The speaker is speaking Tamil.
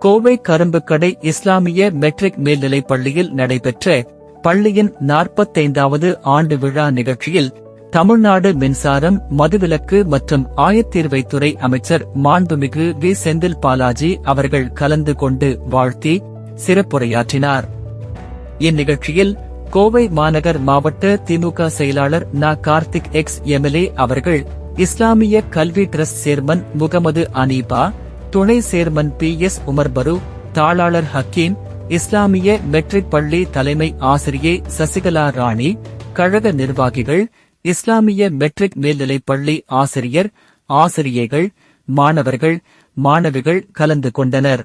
கோவை கரும்புக்கடை இஸ்லாமிய மெட்ரிக் மேல்நிலைப் பள்ளியில் நடைபெற்ற பள்ளியின் 45வது ஆண்டு விழா நிகழ்ச்சியில் தமிழ்நாடு மின்சாரம், மதுவிலக்கு மற்றும் ஆயத்தீர்வைத்துறை அமைச்சர் மாண்புமிகு வி. செந்தில் பாலாஜி அவர்கள் கலந்து கொண்டு வாழ்த்தி சிறப்புரையாற்றினார். இந்நிகழ்ச்சியில் கோவை மாநகர் மாவட்ட திமுக செயலாளர் ந. கார்த்திக் எக்ஸ்.எம்எல்ஏ அவர்கள், இஸ்லாமிய கல்வி டிரஸ்ட் சேர்மன் முகமது அனீபா, துணை சேர்மன் பி.எஸ். உமர் பரு, தாளாளர் ஹக்கீம், இஸ்லாமிய மெட்ரிக் பள்ளி தலைமை ஆசிரியை சசிகலா ராணி, கழக நிர்வாகிகள், இஸ்லாமிய மெட்ரிக் மேல்நிலைப் பள்ளி ஆசிரியர், ஆசிரியைகள், மாணவர்கள், மாணவிகள் கலந்து கொண்டனர்.